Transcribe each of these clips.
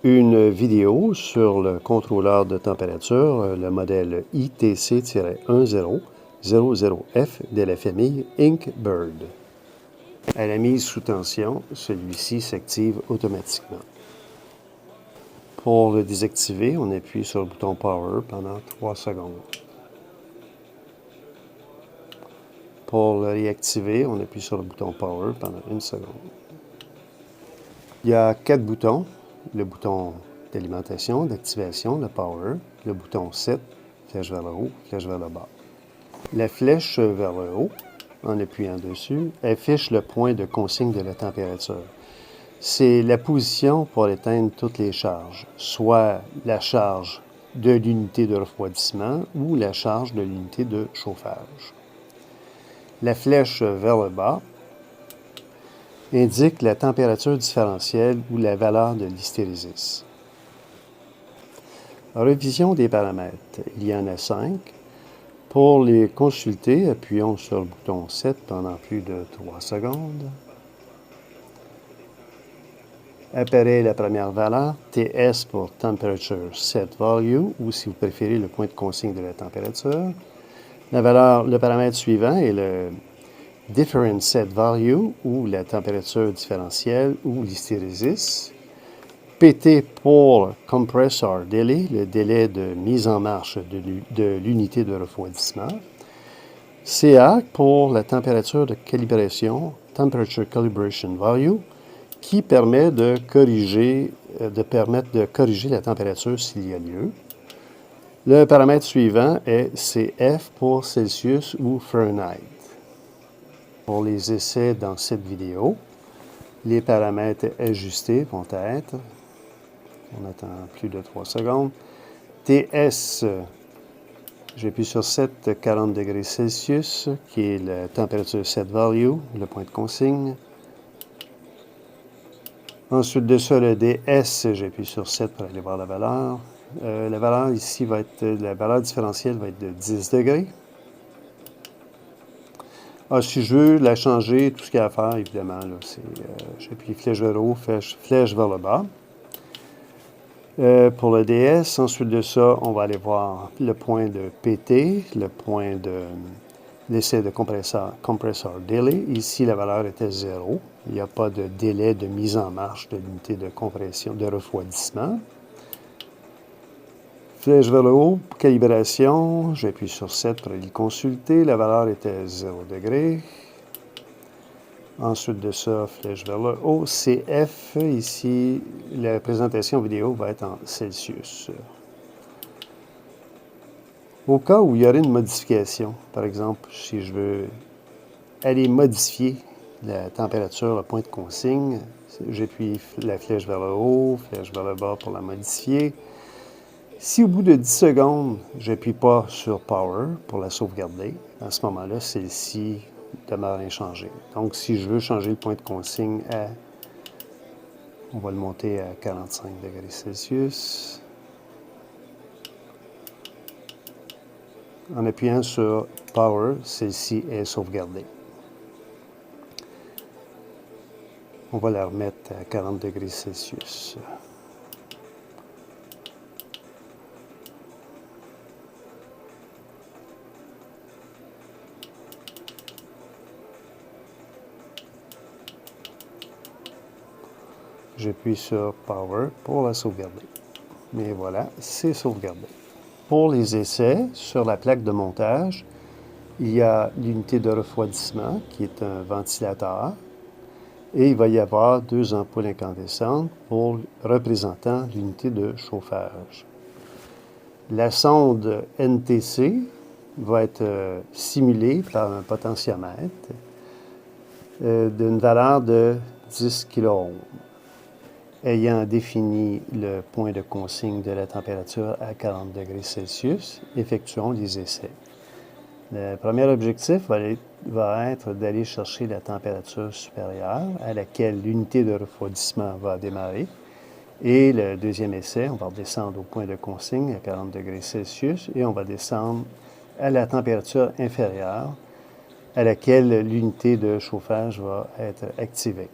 une vidéo sur le contrôleur de température, le modèle ITC-1000F de la famille Inkbird. À la mise sous tension, celui-ci s'active automatiquement. Pour le désactiver, on appuie sur le bouton Power pendant 3 secondes. Pour le réactiver, on appuie sur le bouton Power pendant 1 seconde. Il y a 4 boutons. Le bouton d'alimentation, d'activation, le Power, le bouton Set, flèche vers le haut, flèche vers le bas. La flèche vers le haut, en appuyant dessus, affiche le point de consigne de la température. C'est la position pour éteindre toutes les charges, soit la charge de l'unité de refroidissement ou la charge de l'unité de chauffage. La flèche vers le bas indique la température différentielle ou la valeur de l'hystérésis. Révision des paramètres. Il y en a 5. Pour les consulter, appuyons sur le bouton 7 pendant plus de 3 secondes. Apparaît la première valeur, TS pour Temperature Set Value, ou si vous préférez le point de consigne de la température. Le paramètre suivant est le Different Set Value, ou la température différentielle, ou l'hystérésis. PT pour Compressor Delay, le délai de mise en marche de l'unité de refroidissement. CA pour la température de calibration, Temperature Calibration Value, qui permet de corriger la température s'il y a lieu. Le paramètre suivant est CF pour Celsius ou Fahrenheit. Pour les essais dans cette vidéo, les paramètres ajustés vont être, on attend plus de 3 secondes, TS, j'appuie sur 7, 40 degrés Celsius, qui est la température set value, le point de consigne. Ensuite de ça, le DS, j'appuie sur 7 pour aller voir la valeur. La valeur ici la valeur différentielle va être de 10 degrés. Si je veux la changer, tout ce qu'il y a à faire, évidemment, j'appuie flèche vers le haut, flèche vers le bas. Pour le DS, ensuite de ça, on va aller voir le point de PT, le point de l'essai de compressor delay. Ici, la valeur était 0. Il n'y a pas de délai de mise en marche de l'unité de compression, de refroidissement. Flèche vers le haut, calibration, j'appuie sur 7 pour aller consulter. La valeur était 0 degré. Ensuite de ça, flèche vers le haut, CF. Ici, la présentation vidéo va être en Celsius. Au cas où il y aurait une modification, par exemple, si je veux aller modifier la température, le point de consigne, j'appuie la flèche vers le haut, flèche vers le bas pour la modifier. Si au bout de 10 secondes, je n'appuie pas sur Power pour la sauvegarder, à ce moment-là, celle-ci demeure inchangée. Donc, si je veux changer le point de consigne on va le monter à 45 degrés Celsius. En appuyant sur Power, celle-ci est sauvegardée. On va la remettre à 40 degrés Celsius. J'appuie sur Power pour la sauvegarder. Mais voilà, c'est sauvegardé. Pour les essais, sur la plaque de montage, il y a l'unité de refroidissement qui est un ventilateur et il va y avoir 2 ampoules incandescentes représentant l'unité de chauffage. La sonde NTC va être simulée par un potentiomètre d'une valeur de 10 kΩ. Ayant défini le point de consigne de la température à 40 degrés Celsius, effectuons les essais. Le premier objectif va être d'aller chercher la température supérieure à laquelle l'unité de refroidissement va démarrer. Et le deuxième essai, on va descendre au point de consigne à 40 degrés Celsius et on va descendre à la température inférieure à laquelle l'unité de chauffage va être activée.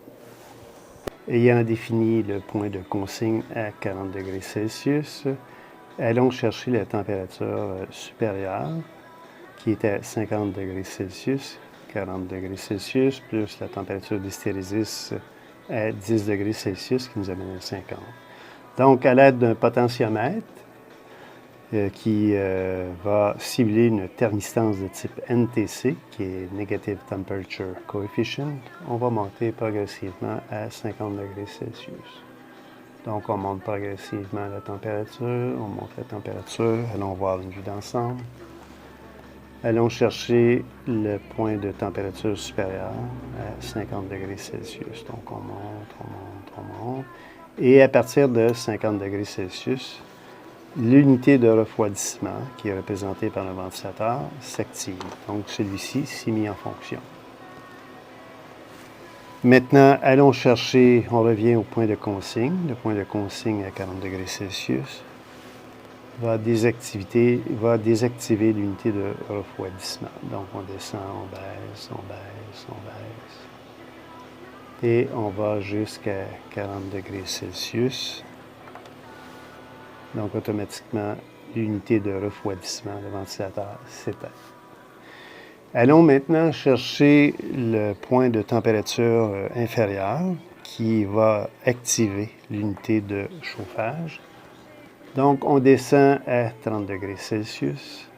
ayant défini le point de consigne à 40 degrés Celsius, allons chercher la température supérieure qui est à 50 degrés Celsius, 40 degrés Celsius, plus la température d'hystérésis à 10 degrés Celsius qui nous amène à 50. Donc, à l'aide d'un potentiomètre qui va cibler une thermistance de type NTC, qui est Negative Temperature Coefficient, on va monter progressivement à 50 degrés Celsius. Donc, on monte progressivement la température, on monte la température, allons voir une vue d'ensemble. Allons chercher le point de température supérieure à 50 degrés Celsius. Donc, on monte, on monte, on monte. Et à partir de 50 degrés Celsius, l'unité de refroidissement, qui est représentée par le ventilateur, s'active. Donc, celui-ci s'est mis en fonction. Maintenant, allons chercher, on revient au point de consigne. Le point de consigne à 40 degrés Celsius va désactiver l'unité de refroidissement. Donc, on descend, on baisse, on baisse, on baisse. Et on va jusqu'à 40 degrés Celsius. Donc, automatiquement, l'unité de refroidissement, le ventilateur, s'éteint. Allons maintenant chercher le point de température inférieure qui va activer l'unité de chauffage. Donc, on descend à 30 degrés Celsius.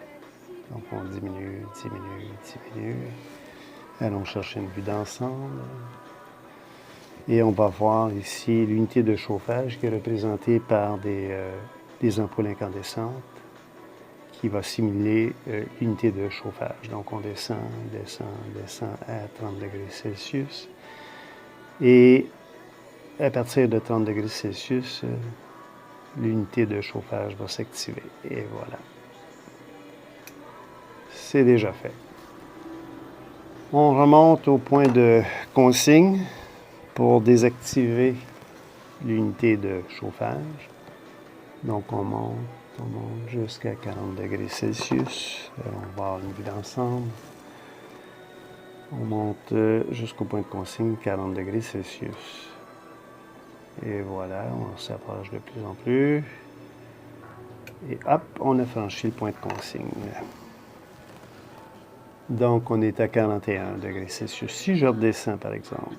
Donc, on diminue, diminue, diminue. Allons chercher une vue d'ensemble. Et on va voir ici l'unité de chauffage qui est représentée par des ampoules incandescentes qui va simuler l'unité de chauffage. Donc, on descend, descend, descend à 30 degrés Celsius. Et à partir de 30 degrés Celsius, l'unité de chauffage va s'activer. Et voilà. C'est déjà fait. On remonte au point de consigne pour désactiver l'unité de chauffage. Donc, on monte jusqu'à 40 degrés Celsius. On va voir une vue d'ensemble. On monte jusqu'au point de consigne 40 degrés Celsius. Et voilà, on s'approche de plus en plus. Et hop, on a franchi le point de consigne. Donc, on est à 41 degrés Celsius. Si je redescends, par exemple,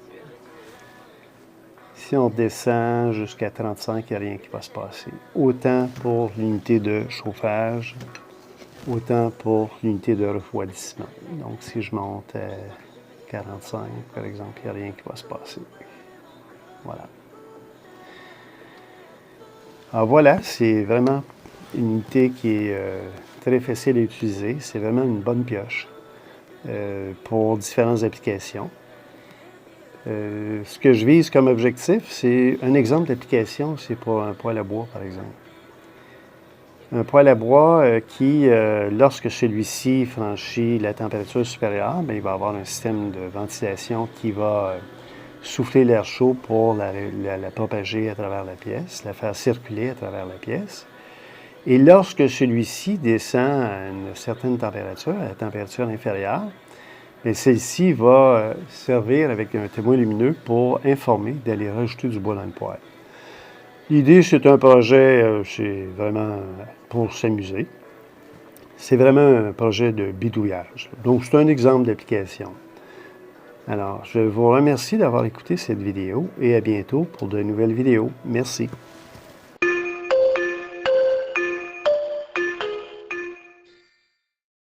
si on descend jusqu'à 35, il n'y a rien qui va se passer. Autant pour l'unité de chauffage, autant pour l'unité de refroidissement. Donc, si je monte à 45, par exemple, il n'y a rien qui va se passer. Voilà. Alors voilà, c'est vraiment une unité qui est très facile à utiliser. C'est vraiment une bonne pioche pour différentes applications. Ce que je vise comme objectif, c'est un exemple d'application, c'est pour un poêle à bois, par exemple. Un poêle à bois qui, lorsque celui-ci franchit la température supérieure, bien, il va avoir un système de ventilation qui va souffler l'air chaud pour la propager à travers la pièce, la faire circuler à travers la pièce. Et lorsque celui-ci descend à une certaine température, à la température inférieure, celle-ci va servir avec un témoin lumineux pour informer d'aller rajouter du bois dans le poêle. L'idée, c'est un projet, c'est vraiment pour s'amuser. C'est vraiment un projet de bidouillage. Donc, c'est un exemple d'application. Alors, je vous remercie d'avoir écouté cette vidéo et à bientôt pour de nouvelles vidéos. Merci.